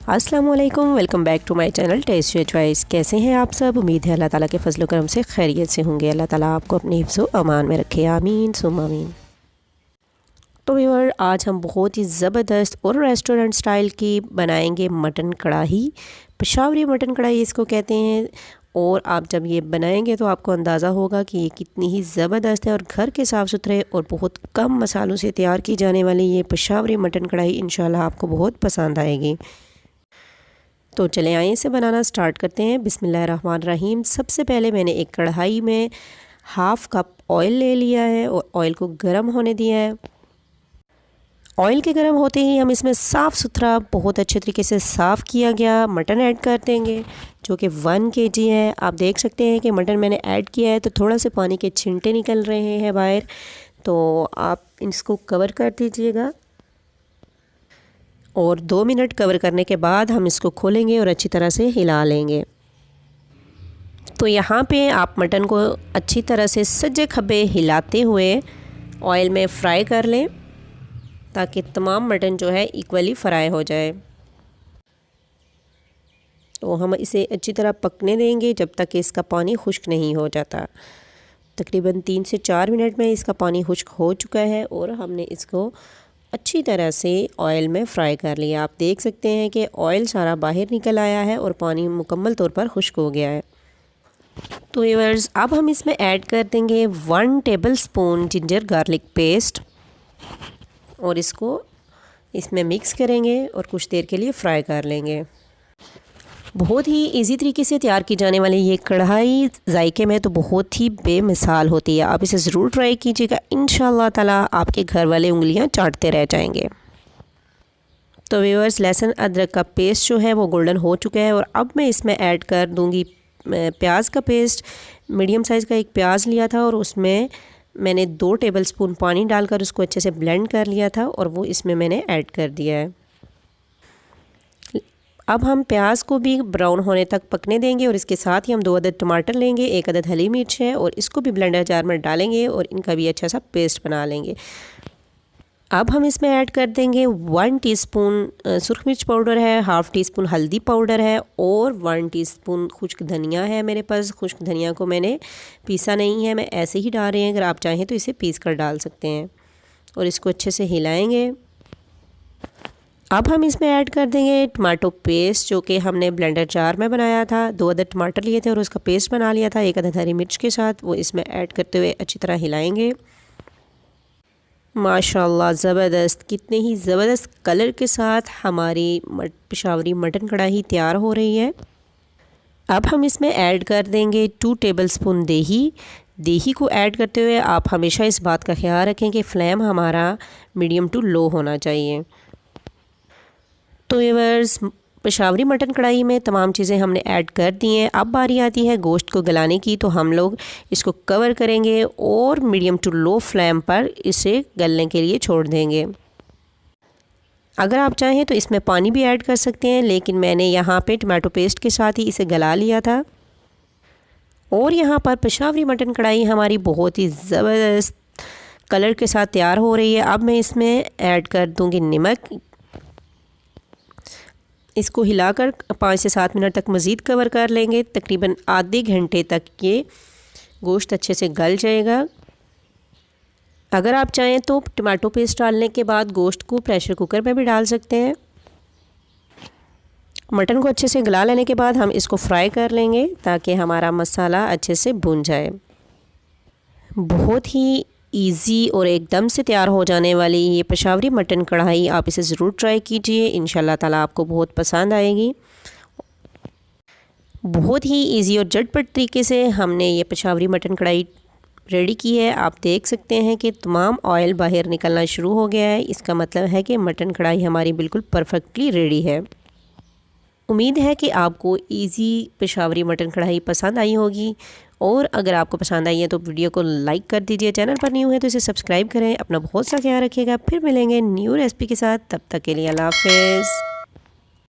अस्सलाम वालेकुम, welcome back to my channel taste your choice. कैसे हैं आप सब? उम्मीद है अल्लाह ताला के फजल करम से खैरियत से होंगे। अल्लाह ताला आपको अपने हिफ्ज़ व अमान में रखे, आमीन सुम आमीन। तो व्यूअर, आज हम बहुत ही ज़बरदस्त और रेस्टोरेंट स्टाइल की बनाएंगे मटन कढ़ाई। पेशावरी मटन कढ़ाई इसको कहते हैं। और आप जब ये बनाएंगे तो आपको अंदाज़ा होगा कि ये कितनी ही ज़बरदस्त है। और घर के साफ़ सुथरे और बहुत कम मसालों से तैयार की जाने वाली ये पेशावरी मटन कढ़ाई इंशाल्लाह आपको बहुत पसंद आएगी। तो चलें आइए इसे बनाना स्टार्ट करते हैं। बिस्मिल्लाहिर्रहमानिर्रहीम। सबसे पहले मैंने एक कढ़ाई में हाफ़ कप ऑयल ले लिया है और ऑयल को गर्म होने दिया है। ऑयल के गर्म होते ही हम इसमें साफ़ सुथरा बहुत अच्छे तरीके से साफ़ किया गया मटन ऐड कर देंगे, जो कि 1 kg है। आप देख सकते हैं कि मटन मैंने ऐड किया है तो थोड़ा से पानी के छिंटे निकल रहे हैं बाहर, तो आप इसको कवर कर दीजिएगा। और 2 मिनट कवर करने के बाद हम इसको खोलेंगे और अच्छी तरह से हिला लेंगे। तो यहाँ पे आप मटन को अच्छी तरह से सज्जे खब्बे हिलाते हुए ऑयल में फ्राई कर लें, ताकि तमाम मटन जो है इक्वली फ्राई हो जाए। तो हम इसे अच्छी तरह पकने देंगे जब तक कि इसका पानी खुश्क नहीं हो जाता। तकरीबन 3 से 4 मिनट में इसका पानी खुश्क हो चुका है और हमने इसको अच्छी तरह से ऑयल में फ्राई कर लिया। आप देख सकते हैं कि ऑयल सारा बाहर निकल आया है और पानी मुकम्मल तौर पर खुश्क हो गया है। तो व्यूअर्स, अब हम इसमें ऐड कर देंगे 1 टेबलस्पून जिंजर गार्लिक पेस्ट और इसको इसमें मिक्स करेंगे और कुछ देर के लिए फ्राई कर लेंगे। बहुत ही इजी तरीके से तैयार की जाने वाली ये कढ़ाई जायके में तो बहुत ही बेमिसाल होती है। आप इसे ज़रूर ट्राई कीजिएगा, इंशाअल्लाह ताला आपके घर वाले उंगलियां चाटते रह जाएंगे। तो व्यूअर्स, लहसुन अदरक का पेस्ट जो है वो गोल्डन हो चुका है और अब मैं इसमें ऐड कर दूंगी प्याज का पेस्ट। मीडियम साइज़ का एक प्याज लिया था और उसमें मैंने 2 टेबलस्पून पानी डालकर उसको अच्छे से ब्लेंड कर लिया था और वो इसमें मैंने ऐड कर दिया है। अब हम प्याज को भी ब्राउन होने तक पकने देंगे और इसके साथ ही हम 2 अदद टमाटर लेंगे, 1 अदद हरी मिर्च है और इसको भी ब्लेंडर जार में डालेंगे और इनका भी अच्छा सा पेस्ट बना लेंगे। अब हम इसमें ऐड कर देंगे 1 टीस्पून सुरख मिर्च पाउडर है, हाफ़ टी स्पून हल्दी पाउडर है और 1 टीस्पून खुश्क धनिया है मेरे पास। खुश्क धनिया को मैंने पीसा नहीं है, मैं ऐसे ही डाल रहे हैं। अगर आप चाहें तो इसे पीस कर डाल सकते हैं और इसको अच्छे से हिलाएंगे। अब हम इसमें ऐड कर देंगे टमाटो पेस्ट, जो कि हमने ब्लेंडर जार में बनाया था। 2 अदद टमाटर लिए थे और उसका पेस्ट बना लिया था 1 अदद हरी मिर्च के साथ। वो इसमें ऐड करते हुए अच्छी तरह हिलाएंगे। माशाल्लाह ज़बरदस्त, कितने ही ज़बरदस्त कलर के साथ हमारी पेशावरी मटन कढ़ाई तैयार हो रही है। अब हम इसमें ऐड कर देंगे 2 टेबलस्पून दही। दही को ऐड करते हुए आप हमेशा इस बात का ख्याल रखें कि फ्लेम हमारा मीडियम टू लो होना चाहिए। तो व्यूअर्स, पेशावरी मटन कढ़ाई में तमाम चीज़ें हमने ऐड कर दी हैं। अब बारी आती है गोश्त को गलाने की, तो हम लोग इसको कवर करेंगे और मीडियम टू लो फ्लेम पर इसे गलने के लिए छोड़ देंगे। अगर आप चाहें तो इसमें पानी भी ऐड कर सकते हैं, लेकिन मैंने यहाँ पे टमाटो पेस्ट के साथ ही इसे गला लिया था। और यहाँ पर पेशावरी मटन कढ़ाई हमारी बहुत ही ज़बरदस्त कलर के साथ तैयार हो रही है। अब मैं इसमें ऐड कर दूँगी नमक। इसको हिलाकर 5 से 7 मिनट तक मज़ीद कवर कर लेंगे। तकरीबन आधे घंटे तक ये गोश्त अच्छे से गल जाएगा। अगर आप चाहें तो टमाटो पेस्ट डालने के बाद गोश्त को प्रेशर कुकर में भी डाल सकते हैं। मटन को अच्छे से गला लेने के बाद हम इसको फ्राई कर लेंगे ताकि हमारा मसाला अच्छे से भुन जाए। बहुत ही ईज़ी और एकदम से तैयार हो जाने वाली ये पेशावरी मटन कढ़ाई, आप इसे ज़रूर ट्राई कीजिए, इंशाल्लाह ताला आपको बहुत पसंद आएगी। बहुत ही ईज़ी और झटपट तरीके से हमने ये पेशावरी मटन कढ़ाई रेडी की है। आप देख सकते हैं कि तमाम ऑयल बाहर निकलना शुरू हो गया है। इसका मतलब है कि मटन कढ़ाई हमारी बिल्कुल परफेक्टली रेडी है। उम्मीद है कि आपको इजी पेशावरी मटन कढ़ाई पसंद आई होगी। और अगर आपको पसंद आई है तो वीडियो को लाइक कर दीजिए। चैनल पर न्यू है तो इसे सब्सक्राइब करें। अपना बहुत सा ख्याल रखिएगा। फिर मिलेंगे न्यू रेसिपी के साथ, तब तक के लिए अल्लाह हाफ़िज़।